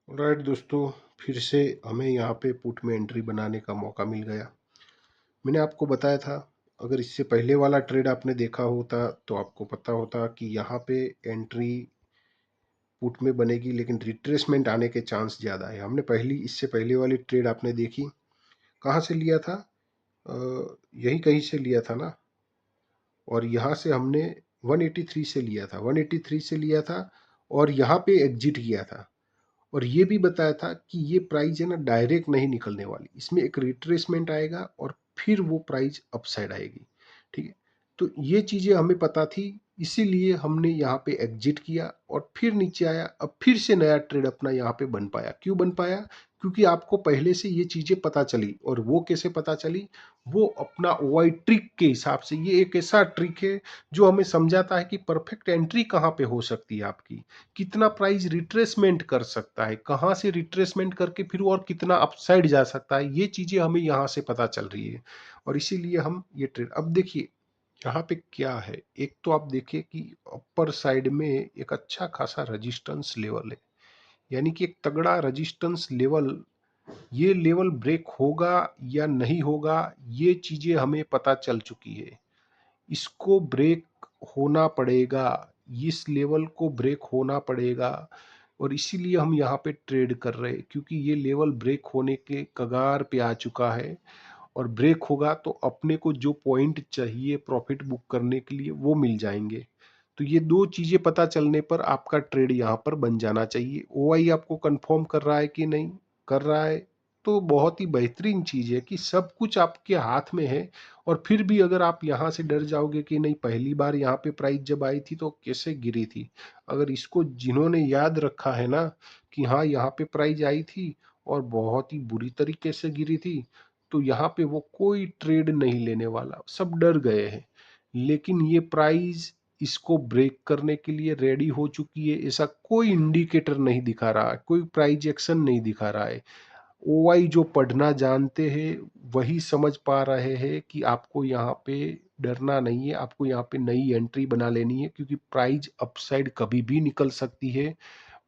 Right दोस्तों, फिर से हमें यहाँ पे पुट में एंट्री बनाने का मौका मिल गया। मैंने आपको बताया था, अगर इससे पहले वाला ट्रेड आपने देखा होता तो आपको पता होता कि यहाँ पे एंट्री पुट में बनेगी, लेकिन रिट्रेसमेंट आने के चांस ज़्यादा है। हमने इससे पहले वाली ट्रेड आपने देखी, कहाँ से लिया था? अ, यही कहीं से लिया था ना। और यहाँ से हमने 183 से लिया था, 183 से लिया था और यहाँ पे एग्जिट किया था। और ये भी बताया था कि ये प्राइस है ना, डायरेक्ट नहीं निकलने वाली, इसमें एक रिट्रेसमेंट आएगा और फिर वो प्राइस अपसाइड आएगी। ठीक है, तो ये चीज़ें हमें पता थी, इसीलिए हमने यहाँ पे एग्जिट किया और फिर नीचे आया। अब फिर से नया ट्रेड अपना यहाँ पे बन पाया। क्यों बन पाया? क्योंकि आपको पहले से ये चीज़ें पता चली। और वो कैसे पता चली? वो अपना ओआई ट्रिक के हिसाब से। ये एक ऐसा ट्रिक है जो हमें समझाता है कि परफेक्ट एंट्री कहाँ पे हो सकती है आपकी, कितना प्राइस रिट्रेसमेंट कर सकता है, कहाँ से रिट्रेसमेंट करके फिर और कितना अपसाइड जा सकता है। ये चीज़ें हमें यहाँ से पता चल रही है और इसीलिए हम ये ट्रेड। अब देखिए यहाँ पे क्या है, एक तो आप देखिए कि अपर साइड में एक अच्छा खासा रेजिस्टेंस लेवल है, यानी कि एक तगड़ा रेजिस्टेंस लेवल। ये लेवल ब्रेक होगा या नहीं होगा, ये चीज़ें हमें पता चल चुकी है। इसको ब्रेक होना पड़ेगा, इस लेवल को ब्रेक होना पड़ेगा। और इसीलिए हम यहाँ पे ट्रेड कर रहे हैं, क्योंकि ये लेवल ब्रेक होने के कगार पे आ चुका है। और ब्रेक होगा तो अपने को जो पॉइंट चाहिए प्रॉफिट बुक करने के लिए वो मिल जाएंगे। तो ये दो चीज़ें पता चलने पर आपका ट्रेड यहाँ पर बन जाना चाहिए। ओआई आपको कंफर्म कर रहा है कि नहीं कर रहा है, तो बहुत ही बेहतरीन चीज़ है कि सब कुछ आपके हाथ में है। और फिर भी अगर आप यहाँ से डर जाओगे कि नहीं, पहली बार यहाँ पे प्राइस जब आई थी तो कैसे गिरी थी, अगर इसको जिन्होंने याद रखा है ना कि हाँ यहाँ पे प्राइस आई थी और बहुत ही बुरी तरीके से गिरी थी, तो यहाँ पे वो कोई ट्रेड नहीं लेने वाला, सब डर गए हैं। लेकिन ये प्राइस इसको ब्रेक करने के लिए रेडी हो चुकी है, ऐसा कोई इंडिकेटर नहीं दिखा रहा है, कोई प्राइस एक्शन नहीं दिखा रहा है। ओआई जो पढ़ना जानते हैं वही समझ पा रहे हैं कि आपको यहाँ पे डरना नहीं है, आपको यहाँ पे नई एंट्री बना लेनी है, क्योंकि प्राइस अपसाइड कभी भी निकल सकती है,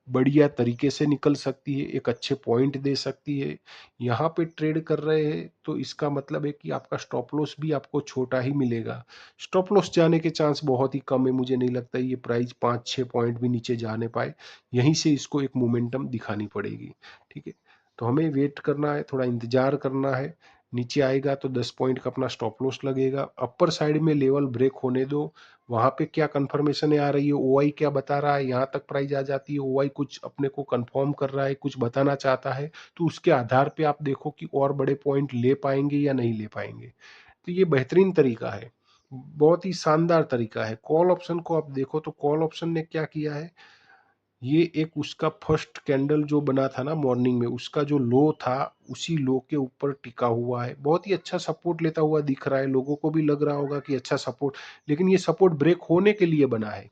बढ़िया तरीके से निकल सकती है, एक अच्छे पॉइंट दे सकती है। यहाँ पे ट्रेड कर रहे हैं तो इसका मतलब है कि आपका स्टॉप लॉस भी आपको छोटा ही मिलेगा। स्टॉप लॉस जाने के चांस बहुत ही कम है, मुझे नहीं लगता ये प्राइस 5-6 पॉइंट भी नीचे जाने पाए। यहीं से इसको एक मोमेंटम दिखानी पड़ेगी। ठीक है, तो हमें वेट करना है, थोड़ा इंतजार करना है। नीचे आएगा तो 10 पॉइंट का अपना स्टॉप लॉस लगेगा। अपर साइड में लेवल ब्रेक होने दो, वहां पे क्या कंफर्मेशन आ रही है, ओआई क्या बता रहा है, यहाँ तक प्राइस आ जाती है, ओआई कुछ अपने को कंफर्म कर रहा है, कुछ बताना चाहता है, तो उसके आधार पे आप देखो कि और बड़े पॉइंट ले पाएंगे या नहीं ले पाएंगे। तो ये बेहतरीन तरीका है, बहुत ही शानदार तरीका है। कॉल ऑप्शन को आप देखो तो कॉल ऑप्शन ने क्या किया है, ये एक उसका फर्स्ट कैंडल जो बना था ना मॉर्निंग में, उसका जो लो था उसी लो के ऊपर टिका हुआ है, बहुत ही अच्छा सपोर्ट लेता हुआ दिख रहा है। लोगों को भी लग रहा होगा कि अच्छा सपोर्ट, लेकिन ये सपोर्ट ब्रेक होने के लिए बना है,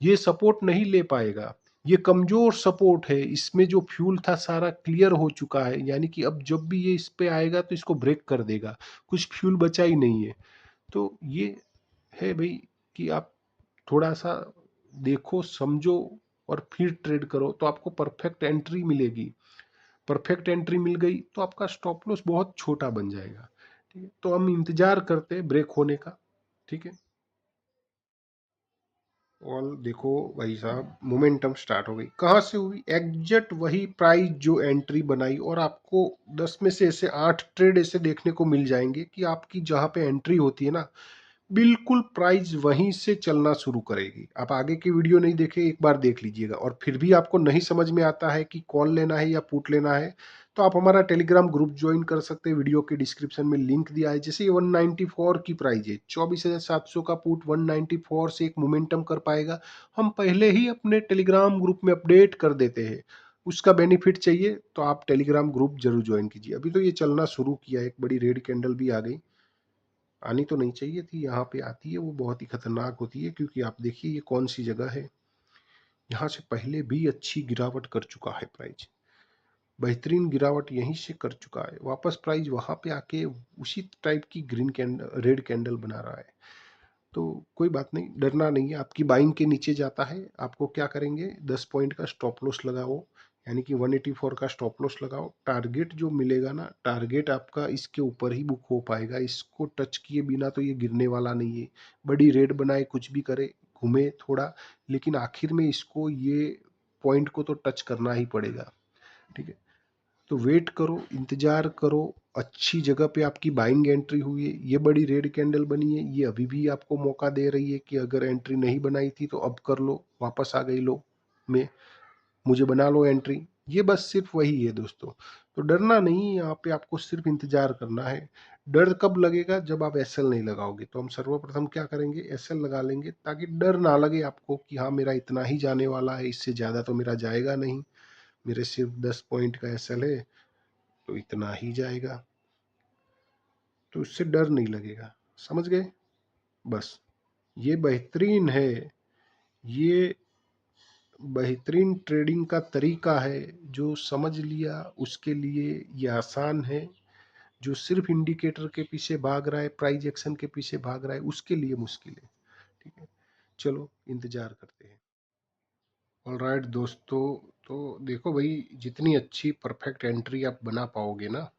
ये सपोर्ट नहीं ले पाएगा। ये कमजोर सपोर्ट है, इसमें जो फ्यूल था सारा क्लियर हो चुका है, यानी कि अब जब भी ये इस पे आएगा तो इसको ब्रेक कर देगा, कुछ फ्यूल बचा ही नहीं है। तो ये है भाई कि आप थोड़ा सा देखो समझो और फिर ट्रेड करो तो आपको परफेक्ट एंट्री मिलेगी। परफेक्ट एंट्री मिल गई तो आपका स्टॉप लॉस बहुत छोटा बन जाएगा। ठीक है, तो हम इंतजार करते हैं ब्रेक होने का। ठीक है, और देखो भाई साहब, मोमेंटम स्टार्ट हो गई, कहाँ से हुई? एग्जैक्ट वही प्राइस जो एंट्री बनाई। और आपको 10 में से ऐसे 8 ट्रेड ऐसे देखने को मिल जाएंगे कि आपकी जहाँ पे एंट्री होती है ना, बिल्कुल प्राइस वहीं से चलना शुरू करेगी। आप आगे की वीडियो नहीं देखे, एक बार देख लीजिएगा। और फिर भी आपको नहीं समझ में आता है कि कॉल लेना है या पुट लेना है, तो आप हमारा टेलीग्राम ग्रुप ज्वाइन कर सकते हैं, वीडियो के डिस्क्रिप्शन में लिंक दिया है। जैसे ये 194 की प्राइस है, 24,700 का पुट 194 से एक मोमेंटम कर पाएगा, हम पहले ही अपने टेलीग्राम ग्रुप में अपडेट कर देते हैं। उसका बेनिफिट चाहिए तो आप टेलीग्राम ग्रुप जरूर ज्वाइन कीजिए। अभी तो ये चलना शुरू किया है, एक बड़ी रेड कैंडल भी आ गई, आनी तो नहीं चाहिए थी, यहाँ पे आती है वो बहुत ही खतरनाक होती है। क्योंकि आप देखिए ये कौन सी जगह है, यहाँ से पहले भी अच्छी गिरावट कर चुका है प्राइस, बेहतरीन गिरावट यहीं से कर चुका है, वापस प्राइस वहां पे आके उसी टाइप की ग्रीन कैंडल रेड कैंडल बना रहा है। तो कोई बात नहीं, डरना नहीं है। आपकी बाइंग के नीचे जाता है, आपको क्या करेंगे, 10 पॉइंट का स्टॉप लॉस लगाओ, यानी कि 184 का स्टॉप लॉस लगाओ। टारगेट जो मिलेगा ना, टारगेट आपका इसके ऊपर ही बुक हो पाएगा। इसको टच किए बिना तो ये गिरने वाला नहीं है। बड़ी रेड बनाए, कुछ भी करे, घूमे थोड़ा, लेकिन आखिर में इसको ये पॉइंट को तो टच करना ही पड़ेगा। ठीक है, तो वेट करो, इंतजार करो। अच्छी जगह पे आपकी बाइंग एंट्री हुई है, ये बड़ी रेड कैंडल बनी है, ये अभी भी आपको मौका दे रही है कि अगर एंट्री नहीं बनाई थी तो अब कर लो, वापस आ गई लो में, मुझे बना लो एंट्री। ये बस सिर्फ वही है दोस्तों। तो डरना नहीं, यहाँ पे आपको सिर्फ इंतजार करना है। डर कब लगेगा? जब आप एसएल नहीं लगाओगे। तो हम सर्वप्रथम क्या करेंगे, एसएल लगा लेंगे, ताकि डर ना लगे आपको कि हाँ मेरा इतना ही जाने वाला है, इससे ज़्यादा तो मेरा जाएगा नहीं, मेरे सिर्फ 10 पॉइंट का एसएल है तो इतना ही जाएगा, तो इससे डर नहीं लगेगा। समझ गए? बस ये बेहतरीन है, ये बेहतरीन ट्रेडिंग का तरीका है। जो समझ लिया उसके लिए ये आसान है। जो सिर्फ इंडिकेटर के पीछे भाग रहा है, प्राइस एक्शन के पीछे भाग रहा है, उसके लिए मुश्किल है। ठीक है, चलो इंतजार करते हैं। ऑलराइट दोस्तों, तो देखो भाई, जितनी अच्छी परफेक्ट एंट्री आप बना पाओगे ना,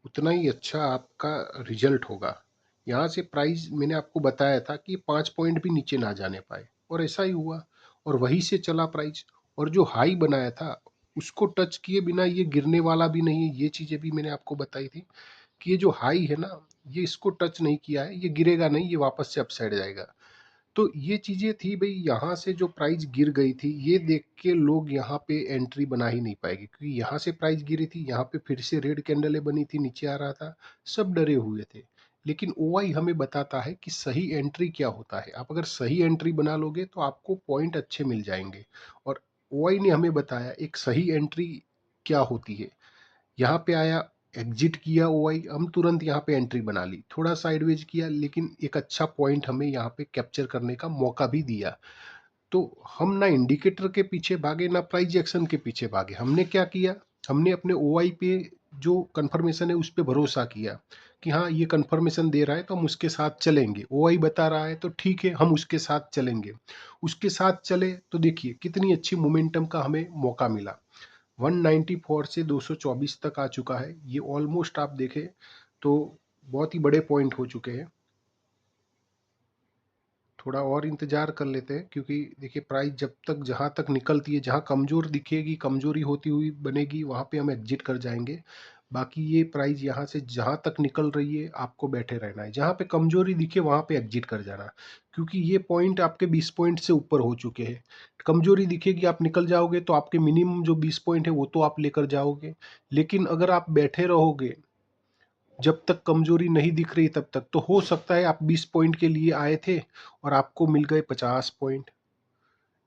उतना ही अच्छा आपका रिजल्ट होगा। यहाँ से प्राइस मैंने आपको बताया था कि 5 पॉइंट भी नीचे ना जाने पाए, और ऐसा ही हुआ, और वहीं से चला प्राइस। और जो हाई बनाया था उसको टच किए बिना ये गिरने वाला भी नहीं है। ये चीज़ें भी मैंने आपको बताई थी कि ये जो हाई है ना, ये इसको टच नहीं किया है, ये गिरेगा नहीं, ये वापस से अपसाइड जाएगा। तो ये चीज़ें थी भाई। यहाँ से जो प्राइस गिर गई थी, ये देख के लोग यहाँ पे एंट्री बना ही नहीं पाएंगे, क्योंकि यहाँ से प्राइस गिरी थी, यहाँ पे फिर से रेड कैंडलें बनी थी, नीचे आ रहा था, सब डरे हुए थे। लेकिन ओआई हमें बताता है कि सही एंट्री क्या होता है। आप अगर सही एंट्री बना लोगे तो आपको पॉइंट अच्छे मिल जाएंगे। और ओआई ने हमें बताया एक सही एंट्री क्या होती है। यहाँ पे आया, एग्जिट किया ओआई, हम तुरंत यहाँ पे एंट्री बना ली, थोड़ा साइडवेज किया, लेकिन एक अच्छा पॉइंट हमें यहाँ पे कैप्चर करने का मौका भी दिया। तो हम ना इंडिकेटर के पीछे भागे, ना प्राइस एक्शन के पीछे भागे। हमने क्या किया, हमने अपने ओआई पे जो कंफर्मेशन है उस पर भरोसा किया कि हाँ ये कंफर्मेशन दे रहा है तो हम उसके साथ चलेंगे। ओआई बता रहा है तो ठीक है, हम उसके साथ चलेंगे। उसके साथ चले तो देखिए कितनी अच्छी मोमेंटम का हमें मौका मिला। 194 से 224 तक आ चुका है। ये ऑलमोस्ट आप देखें तो बहुत ही बड़े पॉइंट हो चुके हैं। थोड़ा और इंतजार कर लेते हैं, क्योंकि देखिए प्राइस जब तक जहाँ तक निकलती है, जहाँ कमजोर दिखेगी, कमजोरी होती हुई बनेगी, वहाँ पे हम एग्जिट कर जाएंगे। बाकी ये प्राइस यहाँ से जहाँ तक निकल रही है आपको बैठे रहना है, जहाँ पे कमजोरी दिखे वहाँ पे एग्जिट कर जाना, क्योंकि ये पॉइंट आपके 20 पॉइंट से ऊपर हो चुके हैं। कमजोरी दिखेगी आप निकल जाओगे तो आपके मिनिमम जो 20 पॉइंट है वो तो आप लेकर जाओगे। लेकिन अगर आप बैठे रहोगे जब तक कमजोरी नहीं दिख रही तब तक, तो हो सकता है आप 20 पॉइंट के लिए आए थे और आपको मिल गए 50 पॉइंट।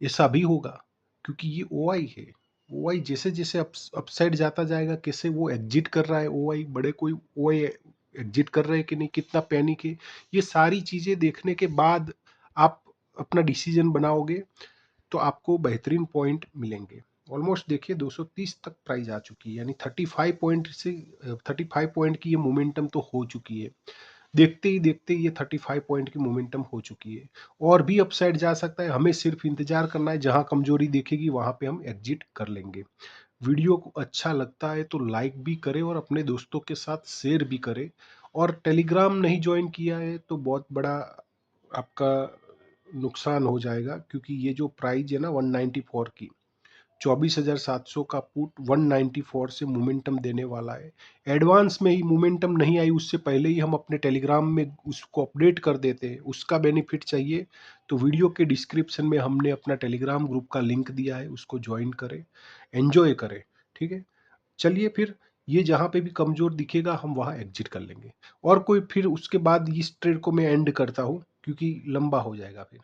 ऐसा भी होगा, क्योंकि ये ओआई है। ओआई जैसे जैसे अपसाइड जाता जाएगा, कैसे वो एग्जिट कर रहा है ओआई, बड़े कोई ओआई एग्जिट कर रहे हैं कि नहीं, कितना पैनिक है, ये सारी चीजें देखने के बाद आप अपना डिसीजन बनाओगे तो आपको बेहतरीन पॉइंट मिलेंगे। ऑलमोस्ट देखिए 230 तक प्राइस आ चुकी है, यानी 35 पॉइंट से 35 पॉइंट की ये मोमेंटम तो हो चुकी है। देखते ही देखते ये 35 पॉइंट की मोमेंटम हो चुकी है। और भी अपसाइड जा सकता है, हमें सिर्फ इंतजार करना है, जहां कमजोरी देखेगी वहां पे हम एग्जिट कर लेंगे। वीडियो को अच्छा लगता है तो लाइक भी करें और अपने दोस्तों के साथ शेयर भी करें। और टेलीग्राम नहीं ज्वाइन किया है तो बहुत बड़ा आपका नुकसान हो जाएगा, क्योंकि ये जो प्राइस है ना 194 की, 24,700 का पुट 194 से मोमेंटम देने वाला है। एडवांस में ही मोमेंटम नहीं आई, उससे पहले ही हम अपने टेलीग्राम में उसको अपडेट कर देते हैं। उसका बेनिफिट चाहिए तो वीडियो के डिस्क्रिप्शन में हमने अपना टेलीग्राम ग्रुप का लिंक दिया है, उसको ज्वाइन करें, एंजॉय करें। ठीक है, चलिए फिर, ये जहाँ पे भी कमजोर दिखेगा हम वहाँ एग्जिट कर लेंगे। और कोई फिर उसके बाद इस ट्रेड को मैं एंड करता हूँ, क्योंकि लंबा हो जाएगा फिर।